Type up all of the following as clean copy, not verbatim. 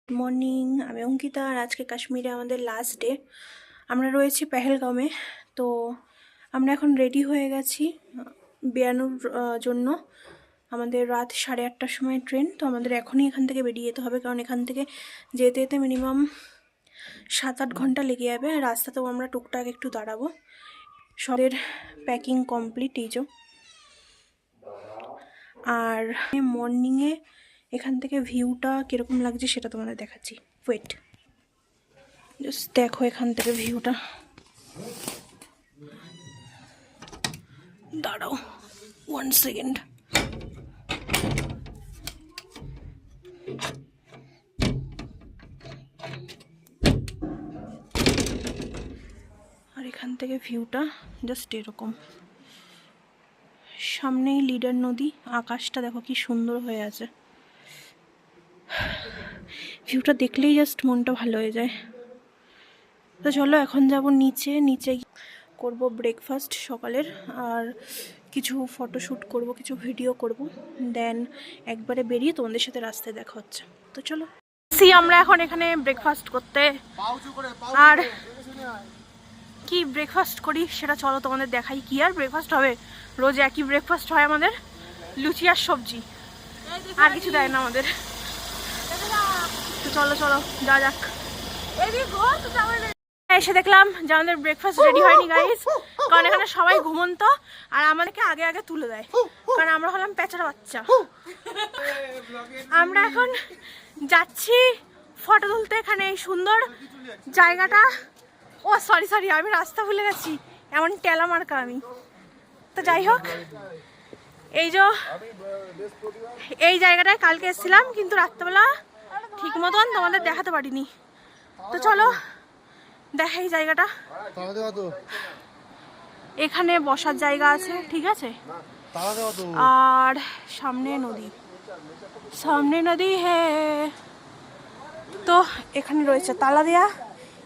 Good morning, আমি অঙ্কিতা। আর আজকে কাশ্মীরে আমাদের লাস্ট ডে। আমরা রয়েছি পেহেলগামে। তো আমরা এখন রেডি হয়ে গেছি বেরানোর জন্য। আমাদের রাত 8:30টার সময় ট্রেন। তো আমাদের এখনই এখান থেকে বেরিয়ে যেতে হবে, কারণ এখান থেকে যেতে যেতে মিনিমাম 7-8 ঘন্টা লেগে যাবে। রাস্তাতেও আমরা টুকটাক একটু দাঁড়াবো। সবের প্যাকিং কমপ্লিট এই যে। আর মর্নিংয়ে এখান থেকে ভিউটা কীরকম লাগছে সেটা তোমাদের দেখাচ্ছি। ওয়েট, জাস্ট দেখো এখান থেকে ভিউটা। দাঁড়াও 1 সেকেন্ড। আর এখান থেকে ভিউটা জাস্ট এরকম। সামনেই লিডার নদী, আকাশটা দেখো কি সুন্দর হয়ে আছে। ভিউটা দেখলেই জাস্ট মনটা ভালো হয়ে যায়। তো চলো এখন যাব নিচে করব ব্রেকফাস্ট সকালের, আর কিছু ফটোশ্যুট করব, কিছু ভিডিও করব। দেন একবারে বেরিয়ে তোমাদের সাথে রাস্তায় দেখা হচ্ছে। তো চলো আমরা এখন এখানে ব্রেকফাস্ট করতে। আর কি ব্রেকফাস্ট করি সেটা চলো তোমাদের দেখাই। কি আর ব্রেকফাস্ট হবে, রোজ একই ব্রেকফাস্ট হয় আমাদের, লুচি আর সবজি, আর কিছু দেয় না আমাদের। তো চলো চলো যা যাক। এসে দেখলাম যে আমাদের ব্রেকফাস্ট রেডি হয়নি গাইস, কারণ এখানে সবাই ঘুমন্ত আর আমাদেরকে আগে আগে তুলে দেয়, কারণ আমরা হলাম পেঁচার বাচ্চা। আমরা এখন যাচ্ছি ফটো তুলতে এখানে এই সুন্দর জায়গাটা। ও সরি সরি, আমি রাস্তা ভুলে গেছি, এমন টেলা মার্কা আমি। তো যাই হোক, এই জায়গাটায় কালকে এসেছিলাম, কিন্তু রাত্রেবেলা ঠিক মতন তোমাদের দেখাতে পারিনি। তো চলো দেখাই জায়গাটা। এখানে বসার জায়গা আছে, ঠিক আছে, আর সামনে নদী হ্যাঁ। তো এখানে রয়েছে তালা দেয়া,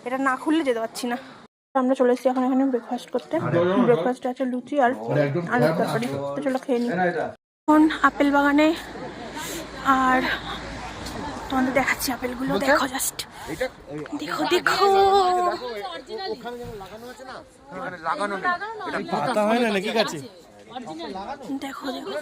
এটা না খুললে যেতে পারছি না। আমরা চলে এসেছি এখন এখানে ব্রেকফাস্ট করতে। ব্রেকফাস্টে আছে লুচি আর আলুর তরকারি। তো চলো খেয়ে নিই। এখন আপেল বাগানে, আর তোমাদের দেখাচ্ছি আপেলগুলো। দেখো জাস্ট, দেখো দেখো। দেখো দেখো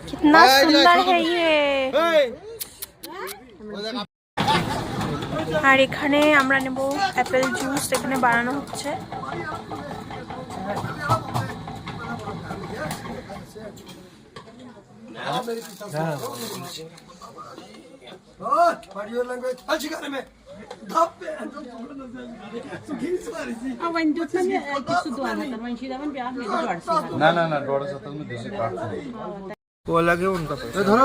कितना सुंदर है ये। আর এখানে আমরা নেব অ্যাপেল জুস, এখানে বানানো হচ্ছে।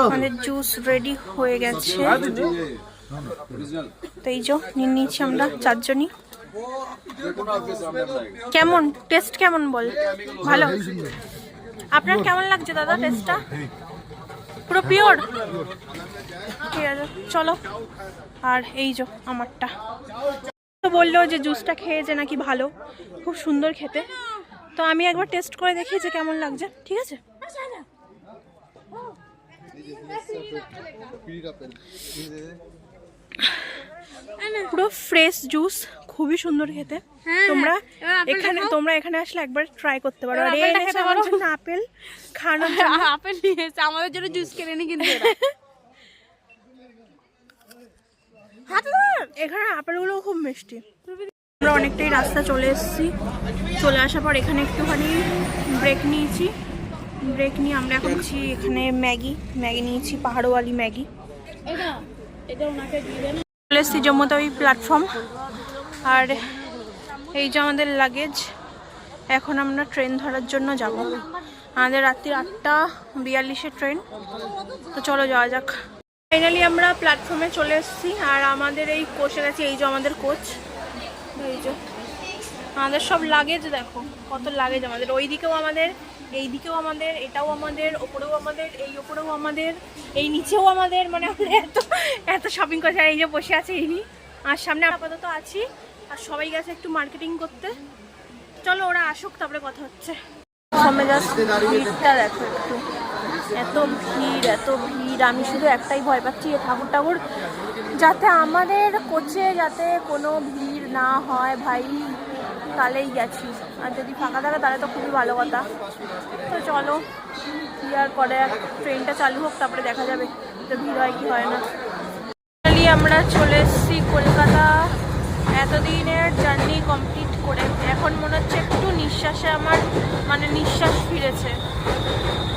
আমাদের জুস রেডি হয়ে গেছে। তো এই যে নিয়ে নিয়েছি আমরা 4 জনই। কেমন টেস্ট, কেমন বল? ভালো। আপনার কেমন লাগছে দাদা টেস্টটা? পুরো পিওর? ঠিক আছে চলো। আর এই যে আমারটা তো বললো যে জুসটা খেয়েছে নাকি ভালো, খুব সুন্দর খেতে। তো আমি একবার টেস্ট করে দেখি যে কেমন লাগছে, ঠিক আছে? পুরো ফ্রেশ জুস, খুবই সুন্দর খেতে। তোমরা এখানে আসলে একবার ট্রাই করতে পারো। আর আমার জন্য আপেল খাওয়ানোর জন্য আপেল নিয়ে এসে আমাদের জন্য জুস কিনে নি, কিন্তু এখানে আপেলগুলো খুব মিষ্টি। আমরা অনেকটাই রাস্তা চলে এসেছি। চলে আসার পর এখানে একটুখানি ব্রেক নিয়েছি। ব্রেক নিয়ে আমরা এখন এখানে ম্যাগি নিয়েছি, পাহাড়ওয়ালি ম্যাগি। চলে এসেছি জম্মু তাওই প্ল্যাটফর্ম। আর এই যে আমাদের লাগেজ। এখন আমরা ট্রেন ধরার জন্য যাব। আমাদের রাত্রি 8:42 ট্রেন। তো চলো যাওয়া যাক। ফাইনালি আমরা প্ল্যাটফর্মে চলে এসেছি। আর আমাদের এই কোচে গেছে, এই যে আমাদের কোচ, এই যে আমাদের সব লাগেজ দেখো, কত লাগেজ আমাদের। ওই দিকেও আমাদের, এই দিকেও আমাদের, এটাও আমাদের, ওপরেও আমাদের, এই ওপরেও আমাদের, এই নিচেও আমাদের। মানে আমরা এত এত শপিং করছি। আর এই যে বসে আছে ইনি, আর সামনে আপাতত আছি, আর সবাই গেছে একটু মার্কেটিং করতে। চলো ওরা আসুক, তারপরে কথা হচ্ছে। সামনে জাস্ট ভিড়টা দেখো একটু, এত ভিড় এত ভিড়। আমি শুধু একটাই ভয় পাচ্ছি, ঠাকুর ঠাকুর যাতে আমাদের কোচে যাতে কোনো ভিড় না হয় ভাই, তাহলেই গেছি। আর যদি ফাঁকা থাকে তাহলে তো খুবই ভালো কথা। তো চলো কি আর করে, ট্রেনটা চালু হোক তারপরে দেখা যাবে তো ভিড় হয় কি হয় না। আমরা চলে এসেছি কলকাতা, এতদিনের জার্নি কমপ্লিট করে। এখন মনে হচ্ছে একটু নিঃশ্বাসে আমার মানে নিঃশ্বাস ফিরেছে।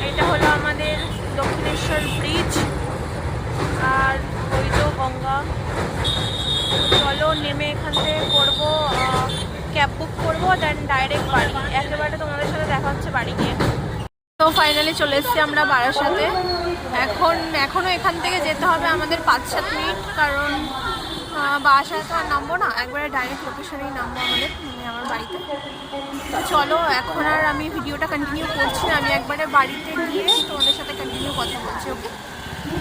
এটা হলো আমাদের দক্ষিণেশ্বর ব্রিজ, আর ওই তো গঙ্গা। চলো নেমে এখান থেকে করবো ক্যাব বুক করবো, দেন ডাইরেক্ট বাড়ি। একেবারে তোমাদের সাথে দেখা হচ্ছে বাড়ি গিয়ে। তো ফাইনালি চলে এসেছি আমরা বারাসাতে। এখনও এখান থেকে যেতে হবে আমাদের 5-7 মিনিট, কারণ বাসায় তো আর নামবো না, একবারে ডাইরেক্ট লোকেশনেই নামবো আমাদের, মানে আমার বাড়িতে। তো চলো এখন আর আমি ভিডিওটা কন্টিনিউ করছি না, আমি একবারে বাড়িতে গিয়ে তোমাদের সাথে কন্টিনিউ কথা বলছি। ওকে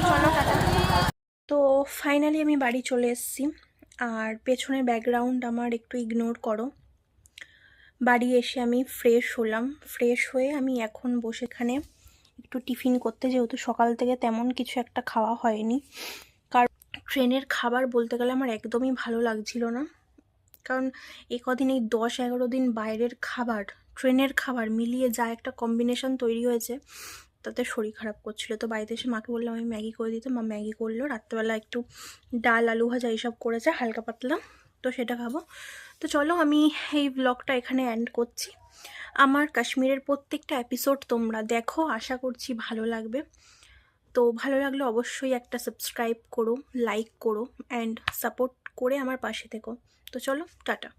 চলো টাটা। তো ফাইনালি আমি বাড়ি চলে এসেছি, আর পেছনের ব্যাকগ্রাউন্ড আমার একটু ইগনোর করো। বাড়ি এসে আমি ফ্রেশ হলাম, ফ্রেশ হয়ে আমি এখন বসে এখানে একটু টিফিন করতে, যেহেতু সকাল থেকে তেমন কিছু একটা খাওয়া হয়নি। কারণ ট্রেনের খাবার বলতে গেলে আমার একদমই ভালো লাগছিল না, কারণ কদিন এই 10-11 দিন বাইরের খাবার ট্রেনের খাবার মিলিয়ে যা একটা কম্বিনেশন তৈরি হয়েছে, তাতে শরীর খারাপ করছিল। তো বাড়িতে এসে মাকে বললাম আমি ম্যাগি করে দিতে, মা ম্যাগি করলো। রাত্রেবেলা একটু ডাল আলু ভাজা এইসব করেছে হালকা পাতলা, তো সেটা খাবো। তো চলো আমি এই ব্লগটা এখানে এন্ড করছি। আমার কাশ্মীরের প্রত্যেকটা এপিসোড তোমরা দেখো, আশা করছি ভালো লাগবে। তো ভালো লাগলে অবশ্যই একটা সাবস্ক্রাইব করো, লাইক করো, অ্যান্ড সাপোর্ট করে আমার পাশে থেকো। তো চলো টাটা।